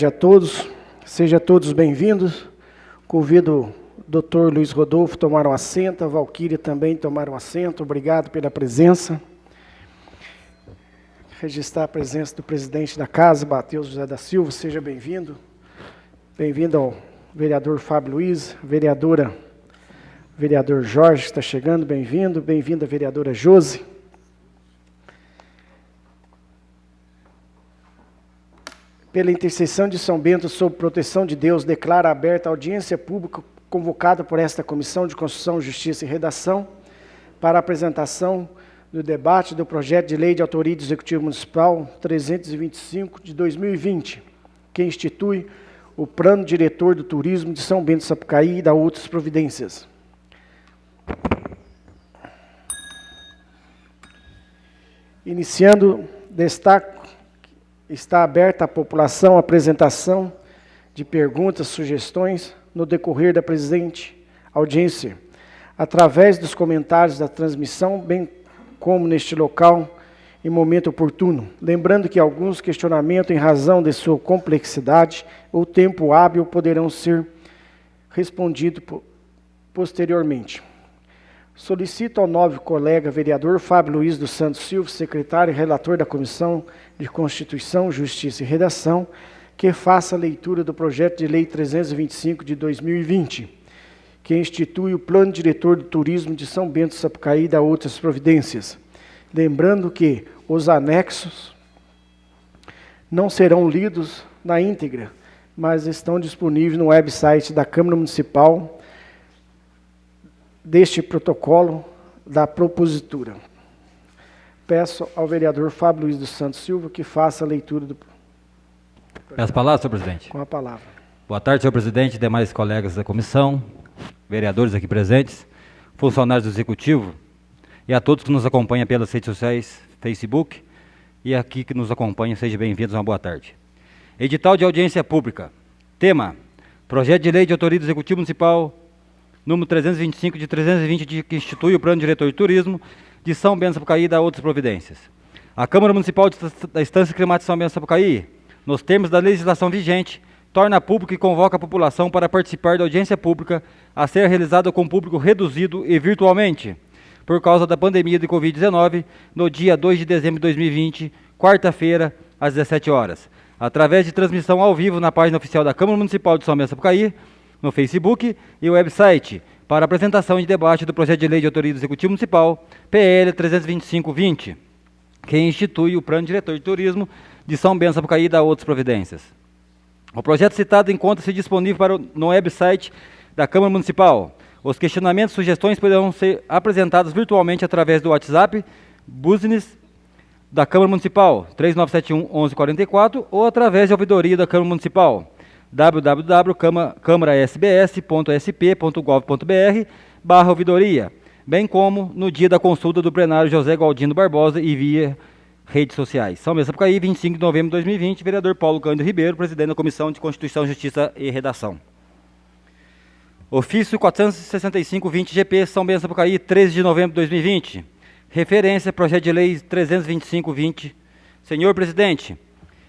A todos, sejam todos bem-vindos. Convido o Dr. Luiz Rodolfo a tomar um assento, a Valquíria também tomar um assento. Obrigado pela presença. Registrar a presença do presidente da casa, Matheus José da Silva, seja bem-vindo. Bem-vindo ao vereador Fábio Luiz, vereador Jorge, que está chegando, bem-vindo. Bem-vinda a vereadora Josi. Pela intercessão de São Bento, sob proteção de Deus, declara aberta a audiência pública convocada por esta Comissão de Constituição, Justiça e Redação para a apresentação do debate do projeto de lei de autoria do Executivo Municipal 325 de 2020, que institui o Plano Diretor do Turismo de São Bento Sapucaí e da outras providências. Iniciando, destaco: está aberta à população a apresentação de perguntas, sugestões no decorrer da presente audiência, através dos comentários da transmissão, bem como neste local, em momento oportuno. Lembrando que alguns questionamentos, em razão de sua complexidade ou tempo hábil, poderão ser respondidos posteriormente. Solicito ao nobre colega vereador Fábio Luiz dos Santos Silva, secretário e relator da Comissão de Constituição, Justiça e Redação, que faça a leitura do projeto de lei 325 de 2020, que institui o Plano Diretor do Turismo de São Bento Sapucaí e da outras providências. Lembrando que os anexos não serão lidos na íntegra, mas estão disponíveis no website da Câmara Municipal deste protocolo da propositura. Peço ao vereador Fábio Luiz dos Santos Silva que faça a leitura do... As palavras, senhor presidente. Com a palavra. Boa tarde, senhor presidente, demais colegas da comissão, vereadores aqui presentes, funcionários do Executivo e a todos que nos acompanham pelas redes sociais, Facebook, e aqui que nos acompanham, sejam bem-vindos, uma boa tarde. Edital de audiência pública. Tema: Projeto de lei de autoria do Executivo Municipal número 325 de 320, que institui o Plano Diretor de Turismo de São Bento Sapucaí e da outras providências. A Câmara Municipal da Estância Climática de São Bento Sapucaí, nos termos da legislação vigente, torna público e convoca a população para participar da audiência pública a ser realizada com público reduzido e virtualmente, por causa da pandemia de Covid-19, no dia 2 de dezembro de 2020, quarta-feira, às 17 horas, através de transmissão ao vivo na página oficial da Câmara Municipal de São Bento Sapucaí, no Facebook e website, para apresentação e debate do projeto de lei de autoria do Executivo Municipal, PL 325-20, que institui o Plano Diretor de Turismo de São Bento Sapucaí e da outras providências. O projeto citado encontra-se disponível no website da Câmara Municipal. Os questionamentos e sugestões poderão ser apresentados virtualmente através do WhatsApp, Business, da Câmara Municipal, 3971-1144, ou através da ouvidoria da Câmara Municipal, www.câmarasbs.sp.gov.br/ouvidoria, bem como no dia da consulta do plenário José Galdino Barbosa e via redes sociais. São Bento Sapucaí, 25 de novembro de 2020, vereador Paulo Cândido Ribeiro, presidente da Comissão de Constituição, Justiça e Redação. Ofício 465-20-GP, São Bento Sapucaí, 13 de novembro de 2020. Referência, projeto de lei 325-20. Senhor presidente,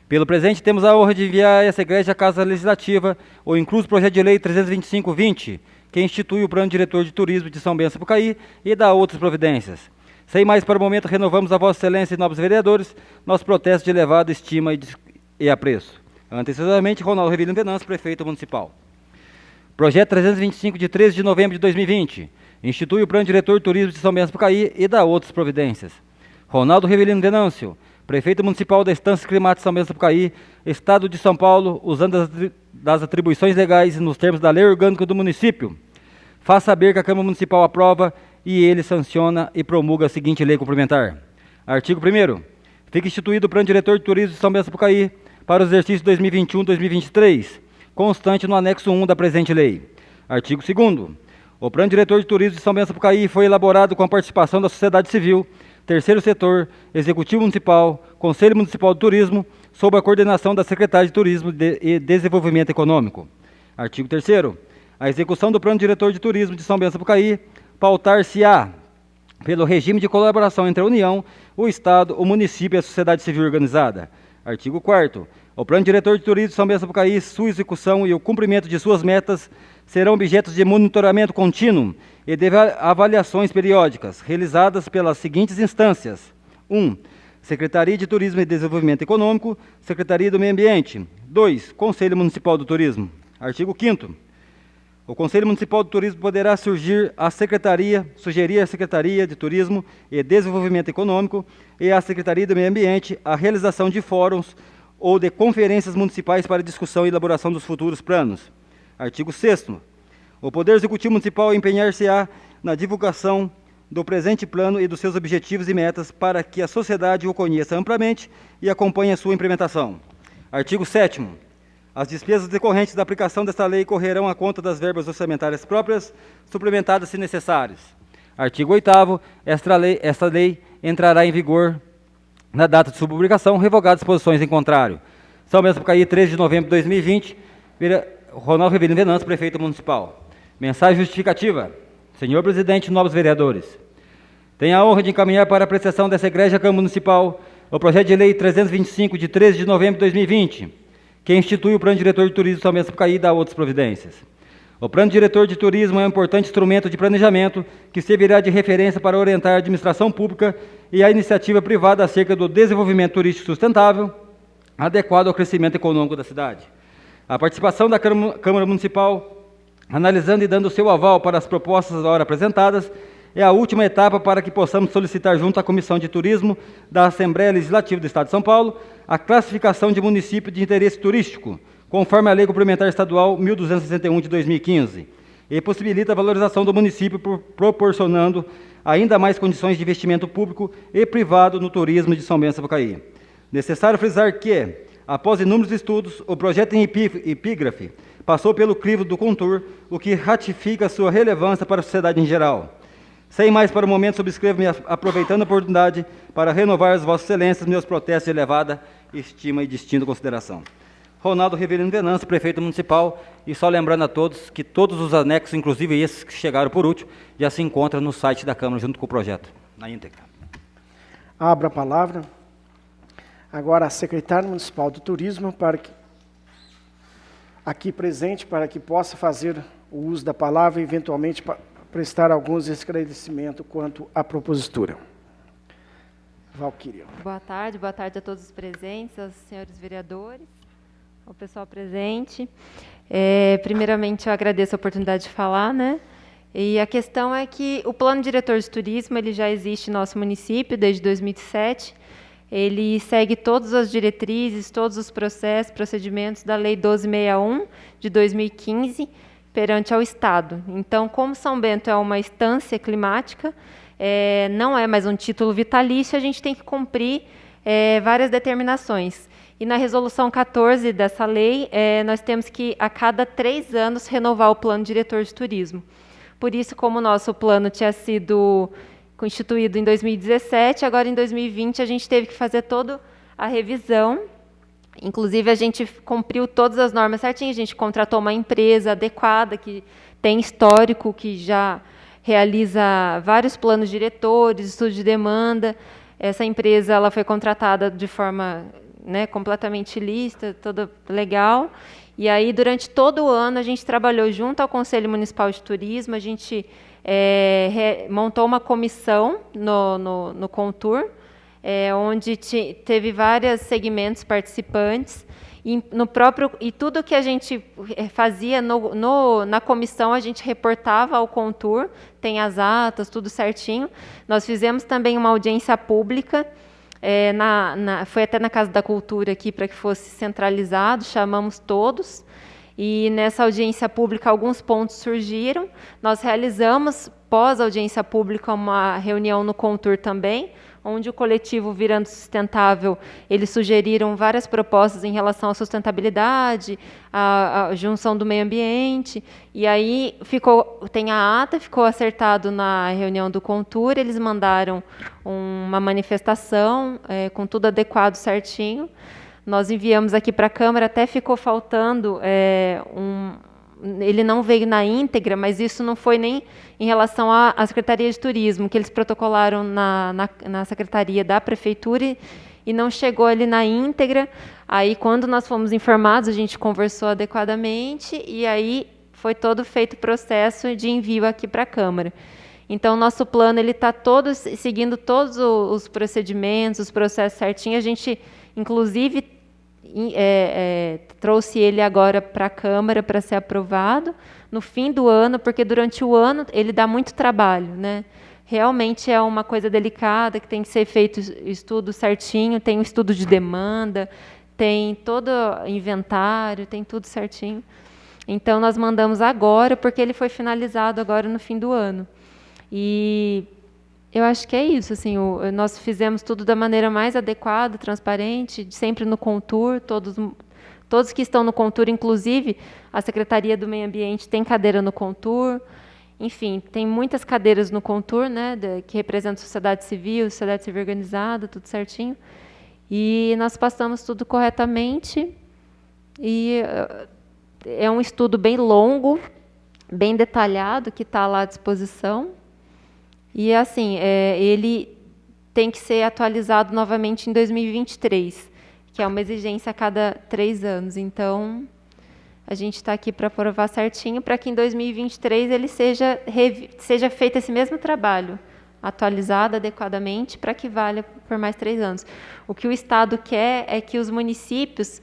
pelo presente, temos a honra de enviar a essa igreja à Casa Legislativa o incluso projeto de lei 325-20, que institui o Plano Diretor de Turismo de São Bento Sapucaí e da outras providências. Sem mais para o momento, renovamos a Vossa Excelência e nobres vereadores nosso protesto de elevada estima e apreço. Antecipadamente, Ronaldo Rivelino Venâncio, prefeito municipal. Projeto 325, de 13 de novembro de 2020, institui o Plano Diretor de Turismo de São Bento Sapucaí e da outras providências. Ronaldo Rivelino Venâncio, prefeito municipal da Estância Climática de São Bento Sapucaí, Estado de São Paulo, usando das atribuições legais e nos termos da lei orgânica do município, faz saber que a Câmara Municipal aprova e ele sanciona e promulga a seguinte lei complementar. Artigo 1º. Fica instituído o Plano Diretor de Turismo de São Bento Sapucaí para o exercício 2021-2023, constante no anexo 1 da presente lei. Artigo 2º. O Plano Diretor de Turismo de São Bento Sapucaí foi elaborado com a participação da sociedade civil, terceiro setor, Executivo Municipal, Conselho Municipal de Turismo, sob a coordenação da Secretaria de Turismo e Desenvolvimento Econômico. Artigo 3º. A execução do Plano Diretor de Turismo de São Bento Sapucaí pautar-se-á pelo regime de colaboração entre a União, o Estado, o município e a sociedade civil organizada. Artigo 4º. O Plano Diretor de Turismo de São Bento do Sapucaí, sua execução e o cumprimento de suas metas serão objetos de monitoramento contínuo e de avaliações periódicas, realizadas pelas seguintes instâncias. 1. Secretaria de Turismo e Desenvolvimento Econômico, Secretaria do Meio Ambiente. 2. Conselho Municipal do Turismo. Artigo 5º. O Conselho Municipal do Turismo poderá sugerir à Secretaria de Turismo e Desenvolvimento Econômico e à Secretaria do Meio Ambiente a realização de fóruns ou de conferências municipais para discussão e elaboração dos futuros planos. Artigo 6º. O Poder Executivo Municipal empenhar-se-á na divulgação do presente plano e dos seus objetivos e metas para que a sociedade o conheça amplamente e acompanhe a sua implementação. Artigo 7º. As despesas decorrentes da aplicação desta lei correrão à conta das verbas orçamentárias próprias, suplementadas se necessárias. Artigo 8º. Esta lei entrará em vigor na data de sua publicação, revogadas disposições em contrário. São Bento do Sapucaí, 13 de novembro de 2020. Ronaldo Rivelino Venâncio, Prefeito Municipal. Mensagem justificativa. Senhor Presidente, nobres vereadores, tenho a honra de encaminhar para a apreciação dessa egrégia Câmara Municipal o projeto de lei 325, de 13 de novembro de 2020, que institui o Plano Diretor de Turismo de São Bento do Sapucaí e dá outras providências. O Plano Diretor de Turismo é um importante instrumento de planejamento que servirá de referência para orientar a administração pública e a iniciativa privada acerca do desenvolvimento turístico sustentável, adequado ao crescimento econômico da cidade. A participação da Câmara Municipal, analisando e dando seu aval para as propostas ora apresentadas, é a última etapa para que possamos solicitar junto à Comissão de Turismo da Assembleia Legislativa do Estado de São Paulo a classificação de município de interesse turístico, conforme a Lei Complementar Estadual 1261 de 2015, e possibilita a valorização do município proporcionando ainda mais condições de investimento público e privado no turismo de São Bento do Sapucaí. Necessário frisar que, após inúmeros estudos, o projeto em epígrafe passou pelo crivo do Contur, o que ratifica sua relevância para a sociedade em geral. Sem mais para o momento, subscrevo-me aproveitando a oportunidade para renovar as vossas excelências meus protestos de elevada estima e distinta consideração. Ronaldo Rivelino Venâncio, Prefeito Municipal, e só lembrando a todos que todos os anexos, inclusive esses que chegaram por último, já se encontram no site da Câmara junto com o projeto, na íntegra. Abro a palavra. Agora a Secretária Municipal do Turismo, aqui presente, para que possa fazer o uso da palavra e, eventualmente, prestar alguns esclarecimentos quanto à propositura. Valquíria. Boa tarde a todos os presentes, aos senhores vereadores, ao pessoal presente. Primeiramente, eu agradeço a oportunidade de falar, né? E a questão é que o Plano Diretor de Turismo ele já existe no nosso município desde 2007. Ele segue todas as diretrizes, todos os procedimentos da Lei 1261 de 2015 perante ao Estado. Então, como São Bento é uma estância climática, não é mais um título vitalício, a gente tem que cumprir várias determinações. E na Resolução 14 dessa lei, nós temos que, a cada 3 anos, renovar o Plano Diretor de Turismo. Por isso, como o nosso plano tinha sido constituído em 2017, agora em 2020 a gente teve que fazer toda a revisão. Inclusive, a gente cumpriu todas as normas certinho, a gente contratou uma empresa adequada, que tem histórico, que já realiza vários planos diretores, estudo de demanda. Essa empresa ela foi contratada de forma completamente lícita, toda legal. E aí, durante todo o ano, a gente trabalhou junto ao Conselho Municipal de Turismo, a gente montou uma comissão no Contur, onde teve vários segmentos participantes, e tudo que a gente fazia na comissão, a gente reportava ao Contur, tem as atas, tudo certinho. Nós fizemos também uma audiência pública, foi até na Casa da Cultura aqui, para que fosse centralizado, chamamos todos, e nessa audiência pública alguns pontos surgiram. Nós realizamos, pós audiência pública, uma reunião no Contur também, onde o coletivo Virando Sustentável, eles sugeriram várias propostas em relação à sustentabilidade, à junção do meio ambiente, e aí tem a ata, ficou acertado na reunião do Contur, eles mandaram uma manifestação com tudo adequado certinho. Nós enviamos aqui para a Câmara, até ficou faltando ele não veio na íntegra, mas isso não foi nem em relação à Secretaria de Turismo, que eles protocolaram na Secretaria da Prefeitura e não chegou ali na íntegra. Aí, quando nós fomos informados, a gente conversou adequadamente e aí foi todo feito o processo de envio aqui para a Câmara. Então, o nosso plano está seguindo todos os procedimentos, os processos certinho. A gente, inclusive, trouxe ele agora para a Câmara para ser aprovado no fim do ano, porque durante o ano ele dá muito trabalho, né? Realmente é uma coisa delicada, que tem que ser feito estudo certinho, tem um estudo de demanda, tem todo inventário, tem tudo certinho. Então, nós mandamos agora, porque ele foi finalizado agora no fim do ano. E eu acho que é isso, assim, nós fizemos tudo da maneira mais adequada, transparente, sempre no Contur, todos que estão no Contur, inclusive a Secretaria do Meio Ambiente tem cadeira no Contur, enfim, tem muitas cadeiras no Contur, né, que representam sociedade civil organizada, tudo certinho. E nós passamos tudo corretamente. E é um estudo bem longo, bem detalhado, que está lá à disposição. E, assim, ele tem que ser atualizado novamente em 2023, que é uma exigência a cada 3 anos. Então, a gente está aqui para aprovar certinho, para que em 2023 ele seja feito esse mesmo trabalho, atualizado adequadamente, para que valha por mais 3 anos. O que o Estado quer é que os municípios,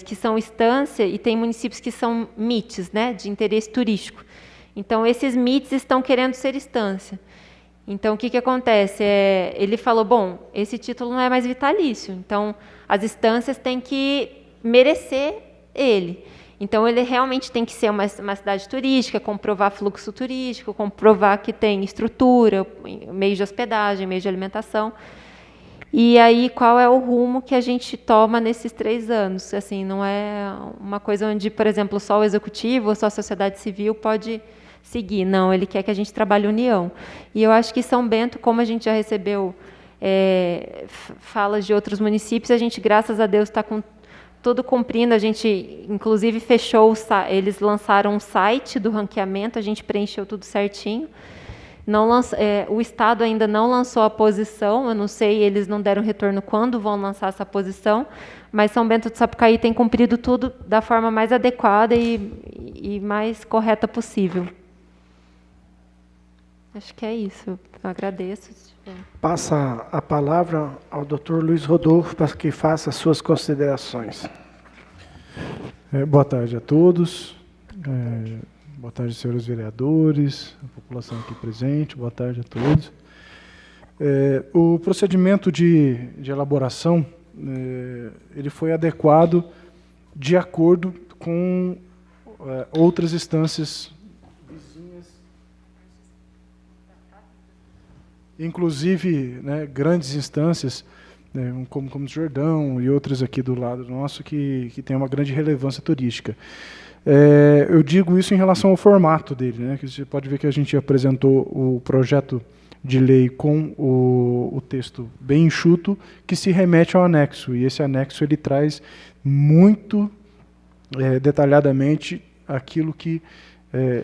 que são instância, e tem municípios que são MITs, né, de interesse turístico. Então, esses MITs estão querendo ser instância. Então, o que acontece? Ele falou, bom, esse título não é mais vitalício, então as instâncias têm que merecer ele. Então, ele realmente tem que ser uma cidade turística, comprovar fluxo turístico, comprovar que tem estrutura, meio de hospedagem, meio de alimentação. E aí, qual é o rumo que a gente toma nesses 3 anos? Assim, não é uma coisa onde, por exemplo, só o executivo ou só a sociedade civil pode seguir. Não, ele quer que a gente trabalhe união. E eu acho que São Bento, como a gente já recebeu falas de outros municípios, a gente, graças a Deus, está com tudo cumprindo. A gente, inclusive, fechou, eles lançaram um site do ranqueamento, a gente preencheu tudo certinho. O Estado ainda não lançou a posição, eu não sei, eles não deram retorno quando vão lançar essa posição, mas São Bento do Sapucaí tem cumprido tudo da forma mais adequada e mais correta possível. Acho que é isso. Eu agradeço. Passa a palavra ao Dr. Luiz Rodolfo para que faça as suas considerações. Boa tarde a todos. Boa tarde, senhores vereadores, a população aqui presente. Boa tarde a todos. O procedimento de elaboração ele foi adequado de acordo com outras instâncias vizinhas, inclusive, né, grandes instâncias, né, como o Jordão e outras aqui do lado nosso que tem uma grande relevância turística. Eu digo isso em relação ao formato dele, né, que você pode ver que a gente apresentou o projeto de lei com o texto bem enxuto, que se remete ao anexo, e esse anexo ele traz muito detalhadamente aquilo que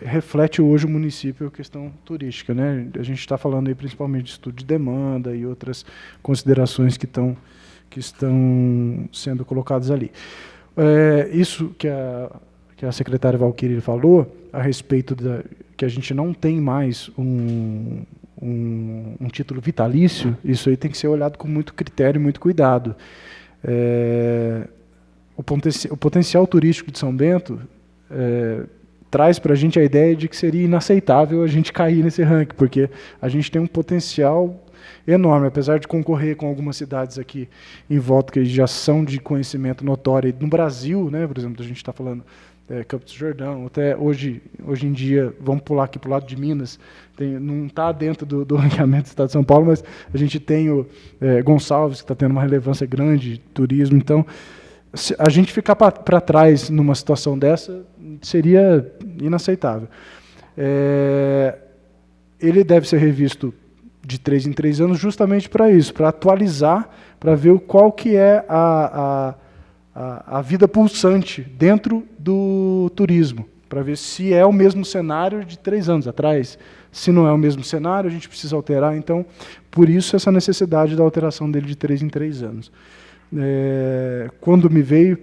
reflete hoje o município a questão turística, né? A gente está falando aí principalmente de estudo de demanda e outras considerações que estão sendo colocadas ali. Isso que a secretária Valquíria falou a respeito que a gente não tem mais um título vitalício, isso aí tem que ser olhado com muito critério e muito cuidado. O potencial turístico de São Bento traz para a gente a ideia de que seria inaceitável a gente cair nesse ranking, porque a gente tem um potencial enorme, apesar de concorrer com algumas cidades aqui em volta que já são de conhecimento notório no Brasil, né? Por exemplo, a gente está falando Campos do Jordão, até hoje em dia, vamos pular aqui para o lado de Minas, não está dentro do ranqueamento do Estado de São Paulo, mas a gente tem o Gonçalves, que está tendo uma relevância grande de turismo. Então, se a gente ficar para trás numa situação dessa, seria inaceitável. Ele deve ser revisto de 3 em 3 anos justamente para isso, para atualizar, para ver qual que é a vida pulsante dentro do turismo. para ver se é o mesmo cenário de 3 anos atrás. Se não é o mesmo cenário, a gente precisa alterar. Então, por isso, essa necessidade da alteração dele de 3 em 3 anos. Quando me veio,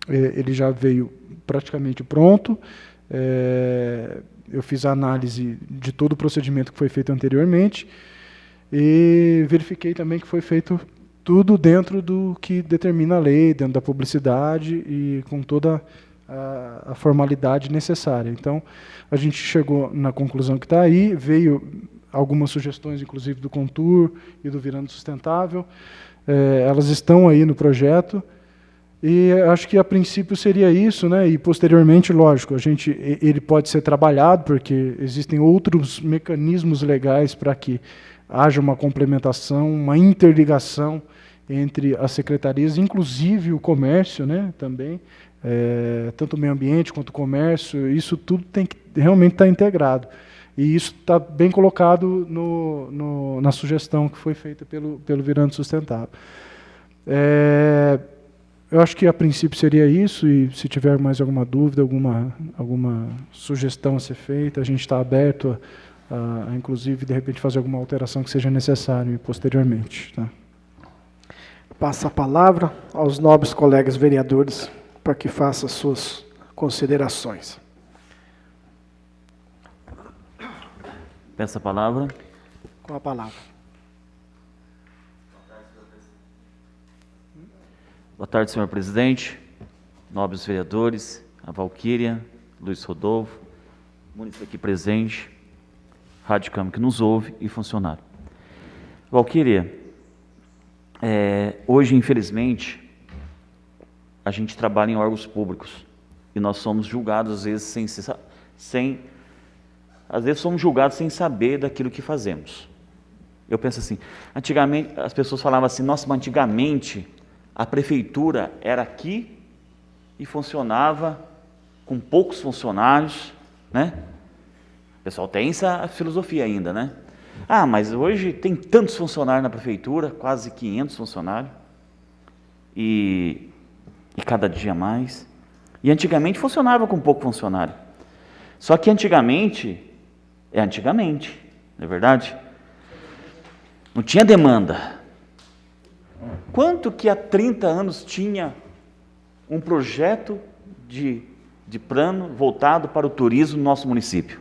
ele já veio praticamente pronto. Eu fiz a análise de todo o procedimento que foi feito anteriormente e verifiquei também que foi feito tudo dentro do que determina a lei, dentro da publicidade e com toda a formalidade necessária. Então, a gente chegou na conclusão que está aí, veio algumas sugestões, inclusive, do Contur e do Virando Sustentável. Elas estão aí no projeto. E acho que a princípio seria isso, né? E posteriormente, lógico, ele pode ser trabalhado, porque existem outros mecanismos legais para que haja uma complementação, uma interligação entre as secretarias, inclusive o comércio, né? Também, tanto o meio ambiente quanto o comércio, isso tudo tem que realmente estar integrado. E isso está bem colocado na sugestão que foi feita pelo Virando Sustentável. Eu acho que a princípio seria isso, e se tiver mais alguma dúvida, alguma sugestão a ser feita, a gente está aberto a, inclusive, de repente, fazer alguma alteração que seja necessária posteriormente. Tá? Passo a palavra aos nobres colegas vereadores para que façam suas considerações. Peço a palavra. Com a palavra. Boa tarde, senhor presidente, nobres vereadores, a Valquíria, Luiz Rodolfo, município aqui presente, Rádio Câmara que nos ouve e funcionário. Valquíria, hoje, infelizmente, a gente trabalha em órgãos públicos e nós somos julgados, às vezes, somos julgados sem saber daquilo que fazemos. Eu penso assim, antigamente, as pessoas falavam assim, nossa, mas antigamente a prefeitura era aqui e funcionava com poucos funcionários, né? O pessoal tem essa filosofia ainda, né? Ah, mas hoje tem tantos funcionários na prefeitura, quase 500 funcionários, e cada dia mais. E antigamente funcionava com pouco funcionário. Só que antigamente, não é verdade? Não tinha demanda. Quanto que há 30 anos tinha um projeto de plano voltado para o turismo no nosso município?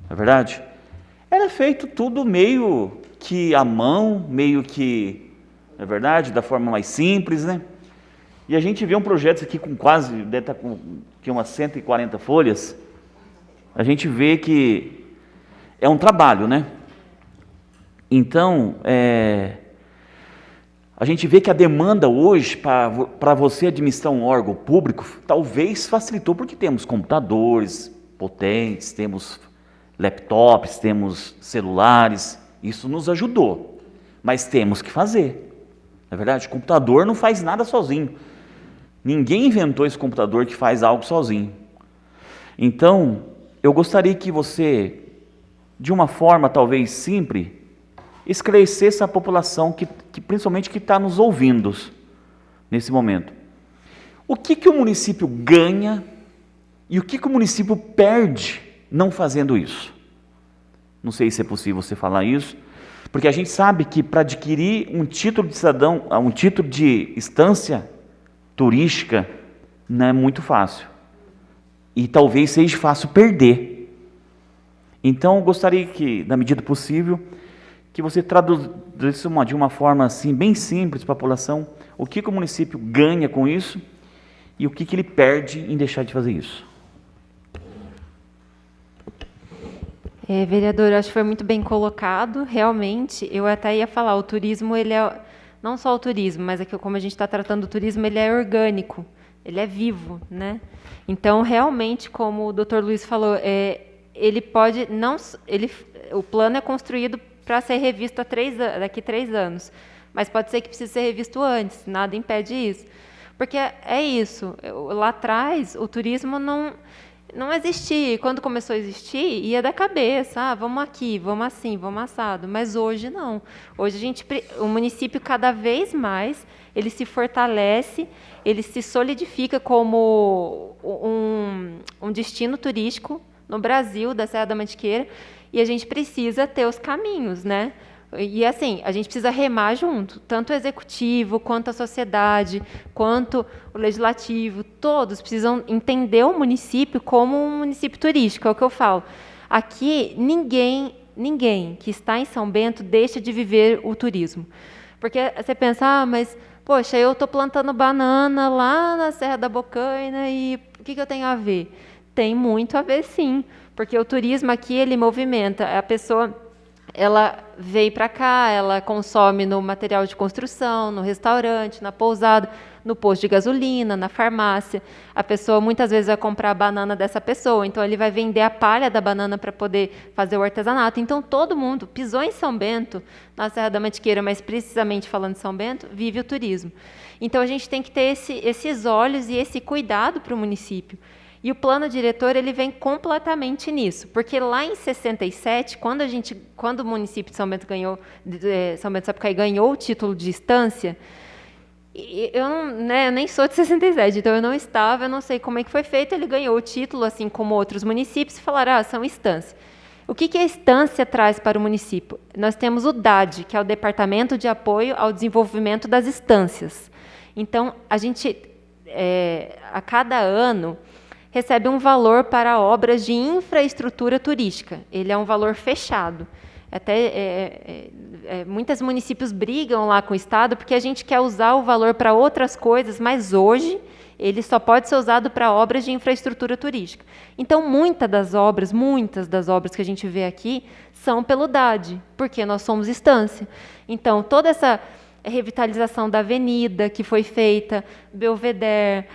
Não é verdade? Era feito tudo meio que à mão, meio que, não é verdade, da forma mais simples, né? E a gente vê um projeto aqui com quase, deve estar com umas 140 folhas, a gente vê que é um trabalho, né? Então, a gente vê que a demanda hoje para você administrar um órgão público talvez facilitou, porque temos computadores potentes, temos laptops, temos celulares, isso nos ajudou, mas temos que fazer, não é verdade? O computador não faz nada sozinho, ninguém inventou esse computador que faz algo sozinho. Então, eu gostaria que você, de uma forma talvez simples, esclarecesse a população, que principalmente que está nos ouvindo nesse momento. O que o município ganha e o que o município perde não fazendo isso? Não sei se é possível você falar isso, porque a gente sabe que para adquirir um título de cidadão, um título de estância turística, não é muito fácil. E talvez seja fácil perder. Então, eu gostaria que, na medida possível, que você traduzisse de uma forma assim, bem simples para a população, o que o município ganha com isso e o que ele perde em deixar de fazer isso. Vereador, acho que foi muito bem colocado, realmente. Eu até ia falar, o turismo, ele é, não só o turismo, mas aqui, como a gente está tratando do turismo, ele é orgânico, ele é vivo, né? Então, realmente, como o Dr. Luiz falou, ele pode não, o plano é construído para ser revisto daqui a 3 anos, mas pode ser que precise ser revisto antes, nada impede isso. Porque é isso, lá atrás o turismo não existia, e quando começou a existir, ia da cabeça, vamos aqui, vamos assim, vamos assado, mas hoje não. Hoje o município cada vez mais, ele se fortalece, ele se solidifica como um destino turístico no Brasil, da Serra da Mantiqueira, e a gente precisa ter os caminhos, né? E assim, a gente precisa remar junto, tanto o executivo, quanto a sociedade, quanto o legislativo, todos precisam entender o município como um município turístico, é o que eu falo. Aqui, ninguém que está em São Bento deixa de viver o turismo. Porque você pensa, mas, poxa, eu estou plantando banana lá na Serra da Bocaina e o que eu tenho a ver? Tem muito a ver, sim, porque o turismo aqui, ele movimenta, a pessoa, ela veio para cá, ela consome no material de construção, no restaurante, na pousada, no posto de gasolina, na farmácia. A pessoa muitas vezes vai comprar a banana dessa pessoa, então ele vai vender a palha da banana para poder fazer o artesanato. Então todo mundo pisou em São Bento, na Serra da Mantiqueira, mas precisamente falando de São Bento, vive o turismo. Então a gente tem que ter esses olhos e esse cuidado para o município. E o plano diretor, ele vem completamente nisso, porque lá em 67, quando o município de São Bento São Bento do Sapucaí ganhou o título de estância, eu nem sou de 67, então eu não estava, eu não sei como é que foi feito, ele ganhou o título, assim como outros municípios, e falaram, são estâncias. O que a estância traz para o município? Nós temos o DAD, que é o Departamento de Apoio ao Desenvolvimento das Estâncias. Então, a gente, a cada ano, recebe um valor para obras de infraestrutura turística. Ele é um valor fechado. Até muitos municípios brigam lá com o Estado porque a gente quer usar o valor para outras coisas, mas hoje ele só pode ser usado para obras de infraestrutura turística. Então, muitas das obras que a gente vê aqui são pelo DAD, porque nós somos estância. Então, toda essa revitalização da avenida que foi feita, Belvedere,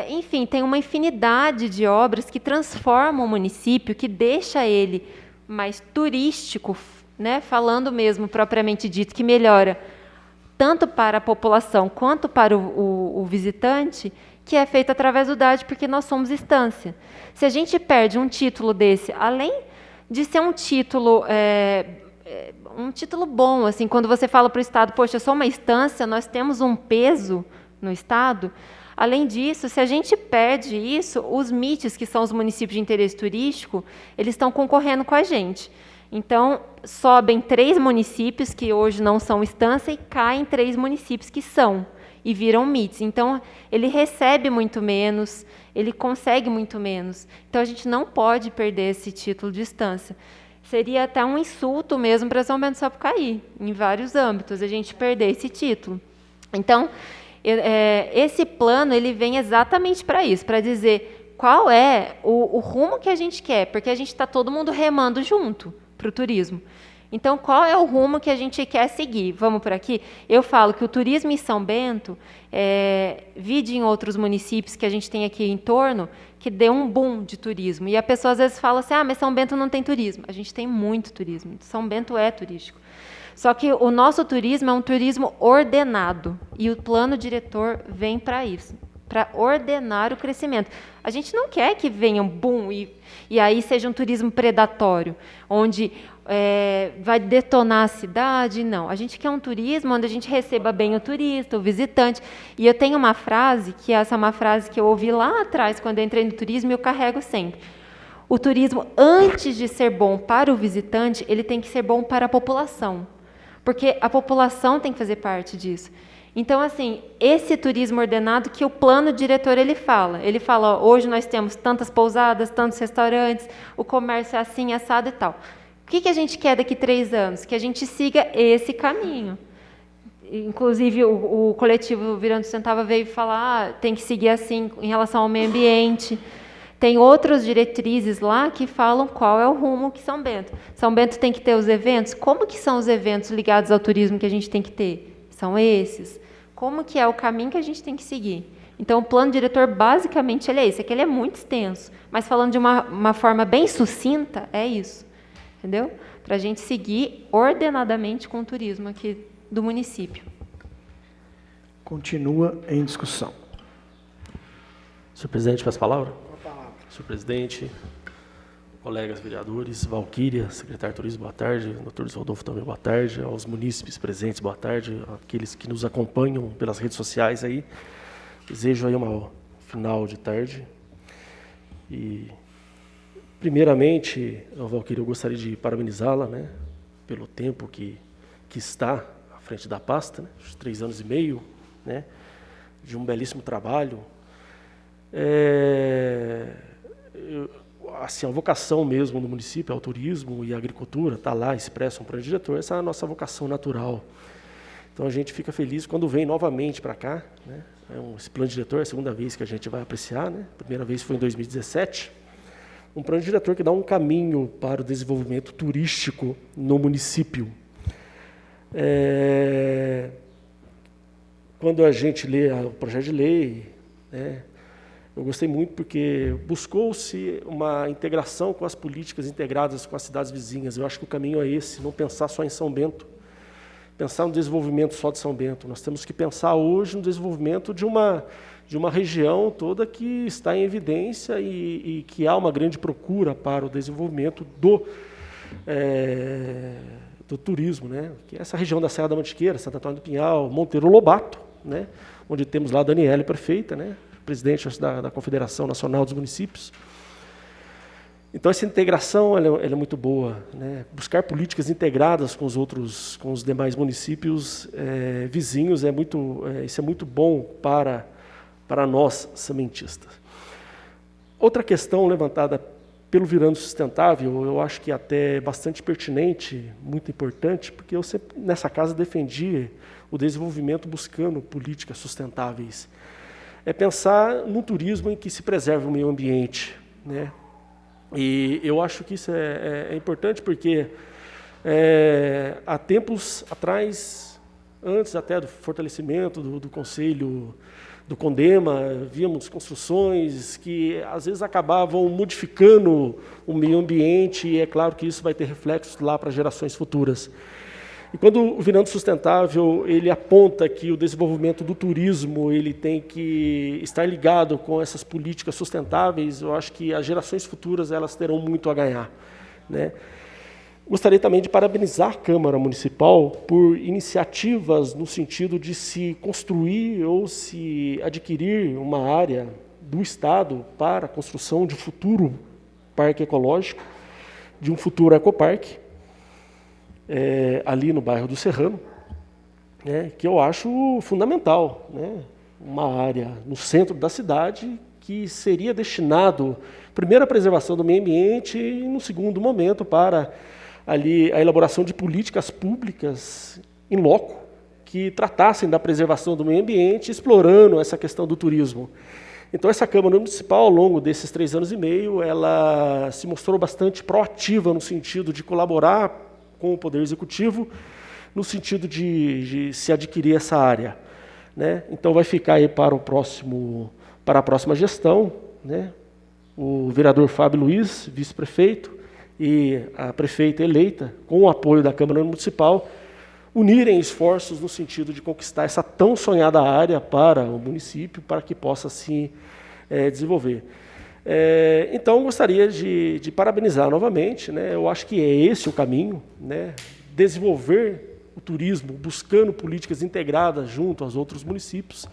enfim, tem uma infinidade de obras que transformam o município, que deixa ele mais turístico, né, falando mesmo propriamente dito, que melhora tanto para a população quanto para o visitante, que é feito através do DAD, porque nós somos estância. Se a gente perde um título desse, além de ser um título bom, assim, quando você fala para o Estado, poxa, eu sou uma estância, nós temos um peso no Estado. Além disso, se a gente perde isso, os MITs, que são os municípios de interesse turístico, eles estão concorrendo com a gente. Então, sobem 3 municípios que hoje não são estância e caem 3 municípios que são, e viram MITs. Então, ele recebe muito menos, ele consegue muito menos. Então, a gente não pode perder esse título de estância. Seria até um insulto mesmo para São Bento do Sapucaí, em vários âmbitos, a gente perder esse título. Então, esse plano, ele vem exatamente para isso, para dizer qual é o rumo que a gente quer, porque a gente está todo mundo remando junto para o turismo. Então, qual é o rumo que a gente quer seguir? Vamos por aqui? Eu falo que o turismo em São Bento, vide em outros municípios que a gente tem aqui em torno, que deu um boom de turismo. E a pessoa às vezes fala assim, mas São Bento não tem turismo. A gente tem muito turismo. São Bento é turístico. Só que o nosso turismo é um turismo ordenado, e o plano diretor vem para isso, para ordenar o crescimento. A gente não quer que venha um boom e aí seja um turismo predatório, onde vai detonar a cidade, não. A gente quer um turismo onde a gente receba bem o turista, o visitante. E eu tenho uma frase, que essa é uma frase que eu ouvi lá atrás, quando eu entrei no turismo, e eu carrego sempre. O turismo, antes de ser bom para o visitante, ele tem que ser bom para a população. Porque a população tem que fazer parte disso. Então, assim, esse turismo ordenado que o plano diretor ele fala, hoje nós temos tantas pousadas, tantos restaurantes, o comércio é assim, assado e tal. O que a gente quer daqui 3 anos? Que a gente siga esse caminho. Inclusive, o coletivo Virando Centavo veio falar, tem que seguir assim em relação ao meio ambiente. Tem outras diretrizes lá que falam qual é o rumo que São Bento. São Bento tem que ter os eventos. Como que são os eventos ligados ao turismo que a gente tem que ter? São esses. Como que é o caminho que a gente tem que seguir? Então, o plano diretor, basicamente, ele é esse. Ele é muito extenso, mas falando de uma forma bem sucinta, é isso. Entendeu? Para a gente seguir ordenadamente com o turismo aqui do município. Continua em discussão. Senhor presidente, peço a palavra. Senhor presidente, colegas vereadores, Valquíria, secretário de Turismo, boa tarde, doutor Luiz Rodolfo também, boa tarde, aos munícipes presentes, boa tarde, aqueles que nos acompanham pelas redes sociais aí, desejo aí uma final de tarde E, primeiramente, Valquíria, eu gostaria de parabenizá-la, né, pelo tempo que está à frente da pasta, né, os 3 anos e meio, né, de um belíssimo trabalho. Assim, a vocação mesmo do município é o turismo e a agricultura, está lá expresso um plano diretor, essa é a nossa vocação natural. Então a gente fica feliz quando vem novamente para cá, né? Esse plano diretor é a segunda vez que a gente vai apreciar, né? A primeira vez foi em 2017. Um plano diretor que dá um caminho para o desenvolvimento turístico no município. Quando a gente lê o projeto de lei, né, eu gostei muito porque buscou-se uma integração com as políticas integradas com as cidades vizinhas. Eu acho que o caminho é esse, não pensar só em São Bento, pensar no desenvolvimento só de São Bento. Nós temos que pensar hoje no desenvolvimento de uma região toda que está em evidência e que há uma grande procura para o desenvolvimento do turismo, né? Que é essa região da Serra da Mantiqueira, Santo Antônio do Pinhal, Monteiro Lobato, né? Onde temos lá a Daniele, prefeita, né? Presidente da Confederação Nacional dos Municípios. Então essa integração ela é muito boa, né? Buscar políticas integradas com os demais municípios vizinhos isso é muito bom para nós sementistas. Outra questão levantada pelo Virando Sustentável, eu acho que até bastante pertinente, muito importante, porque eu sempre nessa casa defendi o desenvolvimento buscando políticas sustentáveis. É pensar no turismo em que se preserve o meio ambiente, né? E eu acho que isso é importante porque há tempos atrás, antes até do fortalecimento do Conselho do Condema, víamos construções que às vezes acabavam modificando o meio ambiente e é claro que isso vai ter reflexos lá para gerações futuras. E quando o Virando Sustentável ele aponta que o desenvolvimento do turismo ele tem que estar ligado com essas políticas sustentáveis, eu acho que as gerações futuras elas terão muito a ganhar, né? Gostaria também de parabenizar a Câmara Municipal por iniciativas no sentido de se construir ou se adquirir uma área do Estado para a construção de um futuro parque ecológico, de um futuro ecoparque, ali no bairro do Serrano, né, que eu acho fundamental, né, uma área no centro da cidade que seria destinado, primeiro, à preservação do meio ambiente e, no segundo momento, para ali a elaboração de políticas públicas em loco que tratassem da preservação do meio ambiente, explorando essa questão do turismo. Então, essa Câmara Municipal, ao longo desses 3 anos e meio, ela se mostrou bastante proativa no sentido de colaborar com o Poder Executivo, no sentido de se adquirir essa área, né? Então, vai ficar aí para a próxima gestão, né? O vereador Fábio Luiz, vice-prefeito, e a prefeita eleita, com o apoio da Câmara Municipal, unirem esforços no sentido de conquistar essa tão sonhada área para o município, para que possa se desenvolver. Então, gostaria de parabenizar novamente, né? Eu acho que é esse o caminho, né? Desenvolver o turismo, buscando políticas integradas junto aos outros municípios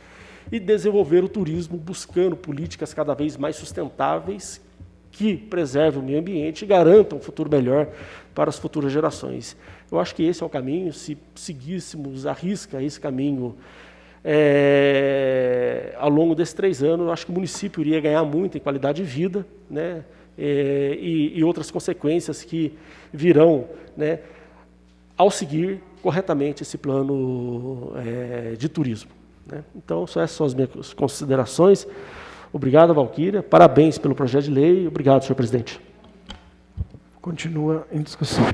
e desenvolver o turismo buscando políticas cada vez mais sustentáveis que preservem o meio ambiente e garantam um futuro melhor para as futuras gerações. Eu acho que esse é o caminho. Se seguíssemos à risca esse caminho ao longo desses 3 anos, eu acho que o município iria ganhar muito em qualidade de vida, né? E outras consequências que virão, né, ao seguir corretamente esse plano de turismo, né? Então, só essas são as minhas considerações. Obrigado, Valquíria. Parabéns pelo projeto de lei. Obrigado, senhor presidente. Continua em discussão.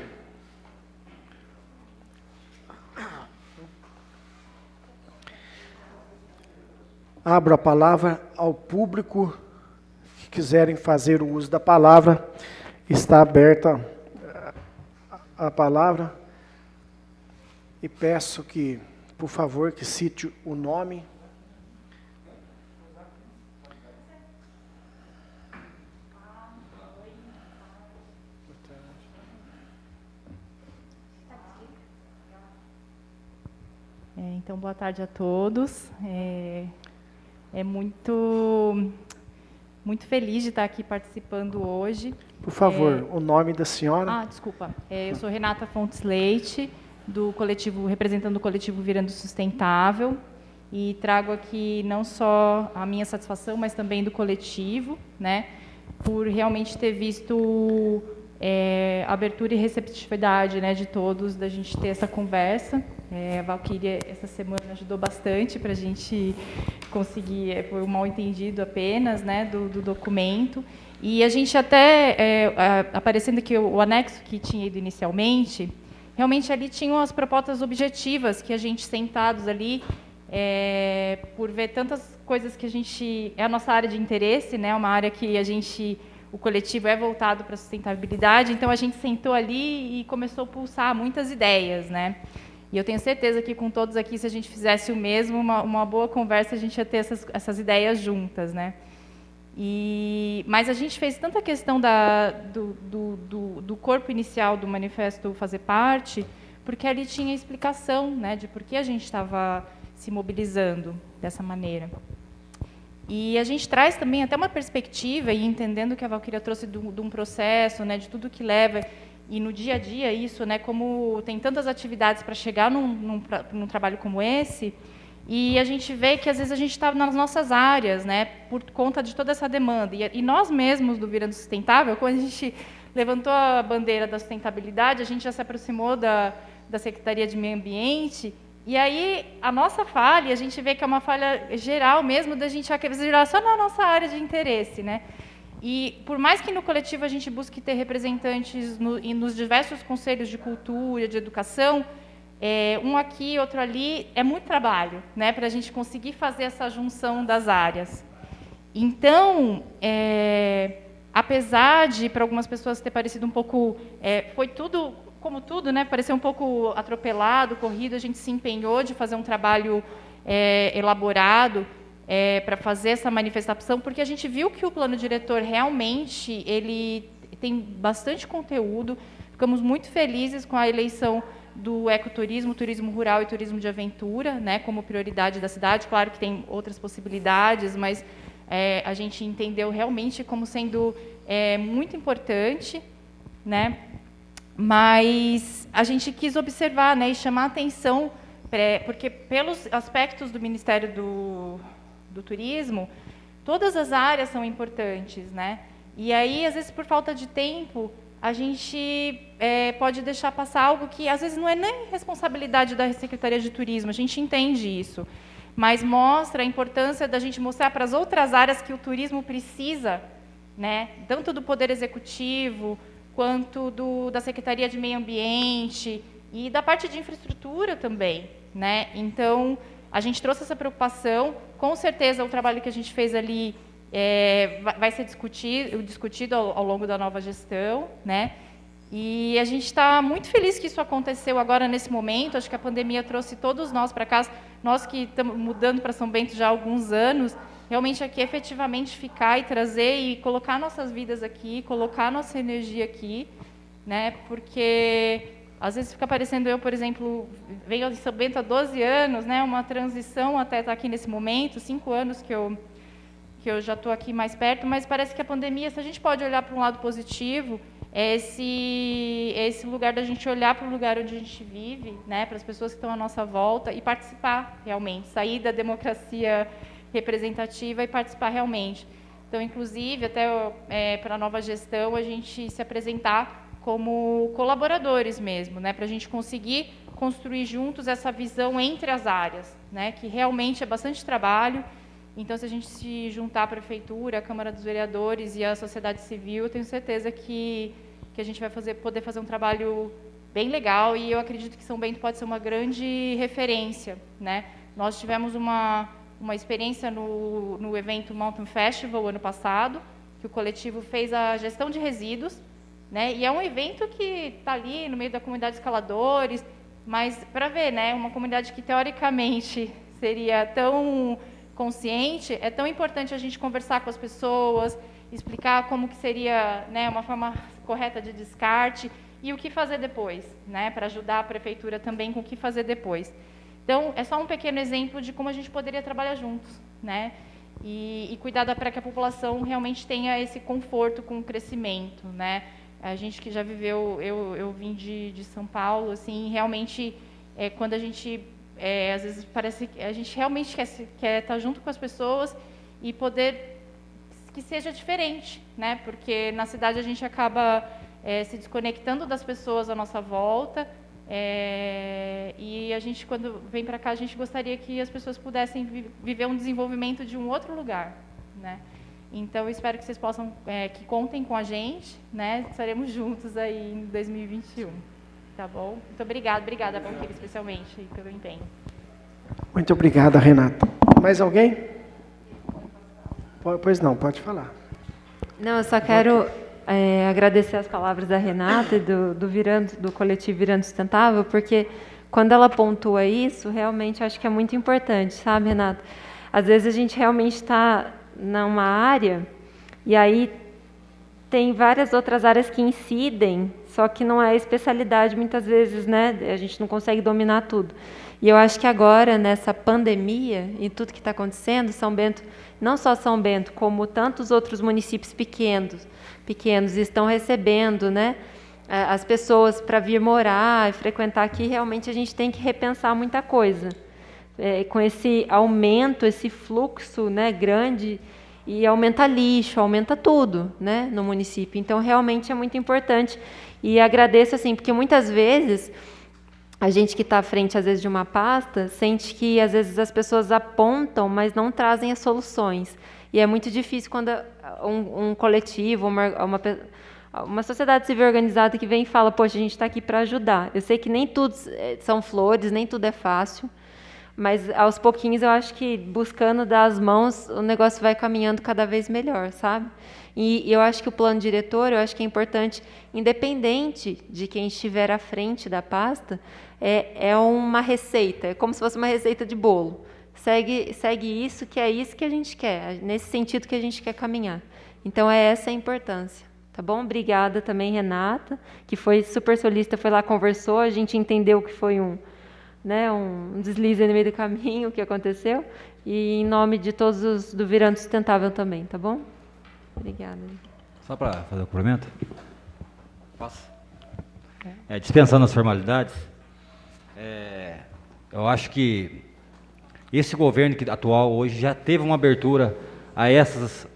Abro a palavra ao público que quiserem fazer o uso da palavra. Está aberta a palavra. E peço que, por favor, que cite o nome. Então, boa tarde a todos. É muito muito feliz de estar aqui participando hoje. Por favor, o nome da senhora? Desculpa. Eu sou Renata Fontes Leite, representando o coletivo Virando Sustentável, e trago aqui não só a minha satisfação, mas também do coletivo, né, por realmente ter visto abertura e receptividade, né, de todos, da gente ter essa conversa. A Valquíria, essa semana, ajudou bastante para a gente conseguir, foi um mal-entendido apenas, né, do documento. E a gente até, aparecendo aqui o anexo que tinha ido inicialmente, realmente ali tinham as propostas objetivas que a gente, sentados ali, por ver tantas coisas que a gente... É a nossa área de interesse, né, uma área que o coletivo é voltado para a sustentabilidade, então a gente sentou ali e começou a pulsar muitas ideias, né? E eu tenho certeza que com todos aqui, se a gente fizesse o mesmo, uma boa conversa, a gente ia ter essas ideias juntas, né? Mas a gente fez tanta questão do corpo inicial do manifesto fazer parte, porque ali tinha explicação, né, de por que a gente estava se mobilizando dessa maneira. E a gente traz também até uma perspectiva, e entendendo que a Valquíria trouxe de um processo, né, de tudo que leva, e no dia a dia isso, né, como tem tantas atividades para chegar num trabalho como esse, e a gente vê que às vezes a gente está nas nossas áreas, né, por conta de toda essa demanda. E nós mesmos do Virando Sustentável, quando a gente levantou a bandeira da sustentabilidade, a gente já se aproximou da Secretaria de Meio Ambiente. E aí, a nossa falha, a gente vê que é uma falha geral mesmo, da gente virar só na nossa área de interesse, né? E, por mais que no coletivo a gente busque ter representantes nos diversos conselhos de cultura, de educação, um aqui, outro ali, é muito trabalho, né? Para a gente conseguir fazer essa junção das áreas. Então, apesar de, para algumas pessoas, ter parecido um pouco... foi tudo... Como tudo, né, pareceu um pouco atropelado, corrido, a gente se empenhou de fazer um trabalho elaborado para fazer essa manifestação, porque a gente viu que o plano diretor realmente ele tem bastante conteúdo. Ficamos muito felizes com a eleição do ecoturismo, turismo rural e turismo de aventura, né, como prioridade da cidade. Claro que tem outras possibilidades, mas a gente entendeu realmente como sendo muito importante, né? Mas a gente quis observar, né, e chamar a atenção, porque pelos aspectos do Ministério do Turismo, todas as áreas são importantes, né? E aí, às vezes, por falta de tempo, a gente pode deixar passar algo que, às vezes, não é nem responsabilidade da Secretaria de Turismo, a gente entende isso, mas mostra a importância da gente mostrar para as outras áreas que o turismo precisa, né, tanto do Poder Executivo, quanto da Secretaria de Meio Ambiente e da parte de infraestrutura também, né? Então, a gente trouxe essa preocupação. Com certeza, o trabalho que a gente fez ali vai ser discutido ao longo da nova gestão, né? E a gente está muito feliz que isso aconteceu agora, nesse momento. Acho que a pandemia trouxe todos nós para casa, nós que estamos mudando para São Bento já há alguns anos, realmente aqui efetivamente ficar e trazer e colocar nossas vidas aqui, colocar nossa energia aqui, né? Porque às vezes fica parecendo eu, por exemplo, venho de São Bento há 12 anos, né? Uma transição até estar aqui nesse momento, 5 anos que eu já estou aqui mais perto, mas parece que a pandemia, se a gente pode olhar para um lado positivo, é esse lugar da gente olhar para o lugar onde a gente vive, né? Para as pessoas que estão à nossa volta e participar realmente, sair da democracia representativa e participar realmente. Então, inclusive, até para a nova gestão, a gente se apresentar como colaboradores mesmo, né, para a gente conseguir construir juntos essa visão entre as áreas, né, que realmente é bastante trabalho. Então, se a gente se juntar à Prefeitura, a Câmara dos Vereadores e a sociedade civil, eu tenho certeza que a gente vai poder fazer um trabalho bem legal, e eu acredito que São Bento pode ser uma grande referência, né. Nós tivemos uma experiência no evento Mountain Festival, ano passado, que o coletivo fez a gestão de resíduos, né? E é um evento que está ali no meio da comunidade de escaladores, mas para ver, né, uma comunidade que teoricamente seria tão consciente, é tão importante a gente conversar com as pessoas, explicar como que seria, né, uma forma correta de descarte e o que fazer depois, né, para ajudar a prefeitura também com o que fazer depois. Então, é só um pequeno exemplo de como a gente poderia trabalhar juntos, né? e cuidar para que a população realmente tenha esse conforto com o crescimento, né? A gente que já viveu, eu vim de São Paulo, assim, realmente, quando a gente, às vezes parece que a gente realmente quer estar junto com as pessoas e poder que seja diferente, né? Porque na cidade a gente acaba se desconectando das pessoas à nossa volta, e a gente, quando vem para cá, a gente gostaria que as pessoas pudessem viver um desenvolvimento de um outro lugar, né? Então, eu espero que vocês possam, que contem com a gente, né? Estaremos juntos aí em 2021, tá bom? Muito obrigada, Valquíria, especialmente, aí, pelo empenho. Muito obrigada, Renata. Mais alguém? Pois não, pode falar. Não, eu só quero agradecer as palavras da Renata e do coletivo Virando Sustentável, porque quando ela pontua isso, realmente acho que é muito importante, sabe, Renata? Às vezes a gente realmente está numa área e aí tem várias outras áreas que incidem, só que não é a especialidade muitas vezes, né? A gente não consegue dominar tudo. E eu acho que agora, nessa pandemia e tudo que está acontecendo, São Bento, não só São Bento, como tantos outros municípios pequenos estão recebendo, né, as pessoas para vir morar e frequentar aqui, realmente a gente tem que repensar muita coisa. Com esse aumento, esse fluxo, né, grande, e aumenta lixo, aumenta tudo, né, no município. Então, realmente é muito importante. E agradeço, assim, porque muitas vezes a gente que está à frente, às vezes, de uma pasta, sente que, às vezes, as pessoas apontam, mas não trazem as soluções. E é muito difícil quando um coletivo, uma sociedade civil organizada que vem e fala, poxa, a gente está aqui para ajudar. Eu sei que nem tudo são flores, nem tudo é fácil, mas, aos pouquinhos, eu acho que, buscando dar as mãos, o negócio vai caminhando cada vez melhor, sabe? E eu acho que o plano diretor, eu acho que é importante, independente de quem estiver à frente da pasta, é uma receita, é como se fosse uma receita de bolo. Segue isso que a gente quer, nesse sentido que a gente quer caminhar. Então, essa a importância. Tá bom? Obrigada também, Renata, que foi super solícita, foi lá, conversou, a gente entendeu que foi um deslize no meio do caminho, o que aconteceu, e em nome de todos os do Virando Sustentável também, tá bom? Obrigada. Só para fazer o complemento? Posso? Dispensando as formalidades, eu acho que esse governo atual hoje já teve uma abertura a essas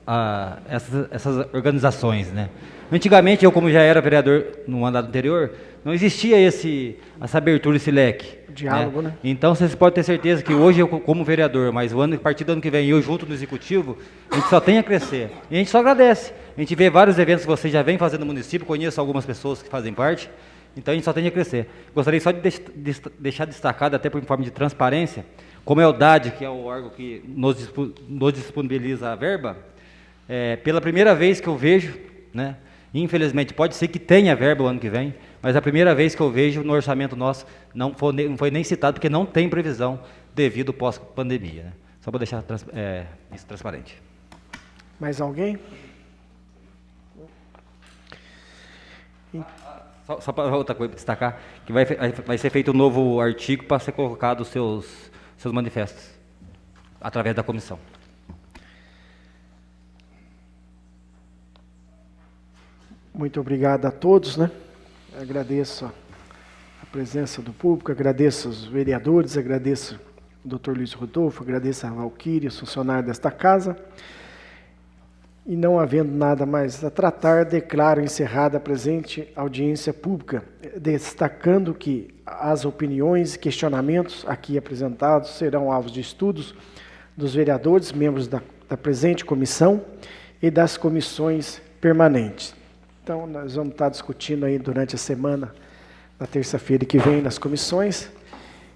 organizações, né? Antigamente, eu como já era vereador no mandato anterior, não existia essa abertura, esse leque. Diálogo, né? Então, vocês podem ter certeza que hoje eu como vereador, mas a partir do ano que vem eu junto no Executivo, a gente só tem a crescer. E a gente só agradece. A gente vê vários eventos que vocês já vêm fazendo no município, conheço algumas pessoas que fazem parte, então a gente só tem a crescer. Gostaria só de deixar destacado, até por forma de transparência, como é o DAD, que é o órgão que nos disponibiliza a verba, pela primeira vez que eu vejo, né, infelizmente pode ser que tenha verba o ano que vem, mas a primeira vez que eu vejo no orçamento nosso não foi nem citado, porque não tem previsão devido pós-pandemia, né? Só para deixar isso transparente. Mais alguém? Só para outra coisa para destacar, que vai ser feito um novo artigo para ser colocado os seus manifestos, através da comissão. Muito obrigado a todos, né? Agradeço a presença do público, agradeço os vereadores, agradeço o Dr. Luiz Rodolfo, agradeço a Valquíria, os funcionários desta casa. E não havendo nada mais a tratar, declaro encerrada a presente audiência pública, destacando que as opiniões e questionamentos aqui apresentados serão alvos de estudos dos vereadores, membros da presente comissão e das comissões permanentes. Então, nós vamos estar discutindo aí durante a semana, na terça-feira que vem, nas comissões,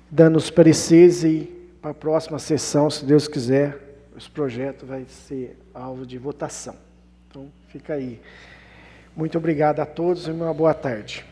dando os pareceres e para a próxima sessão, se Deus quiser, esse projeto vai ser alvo de votação. Então, fica aí. Muito obrigado a todos e uma boa tarde.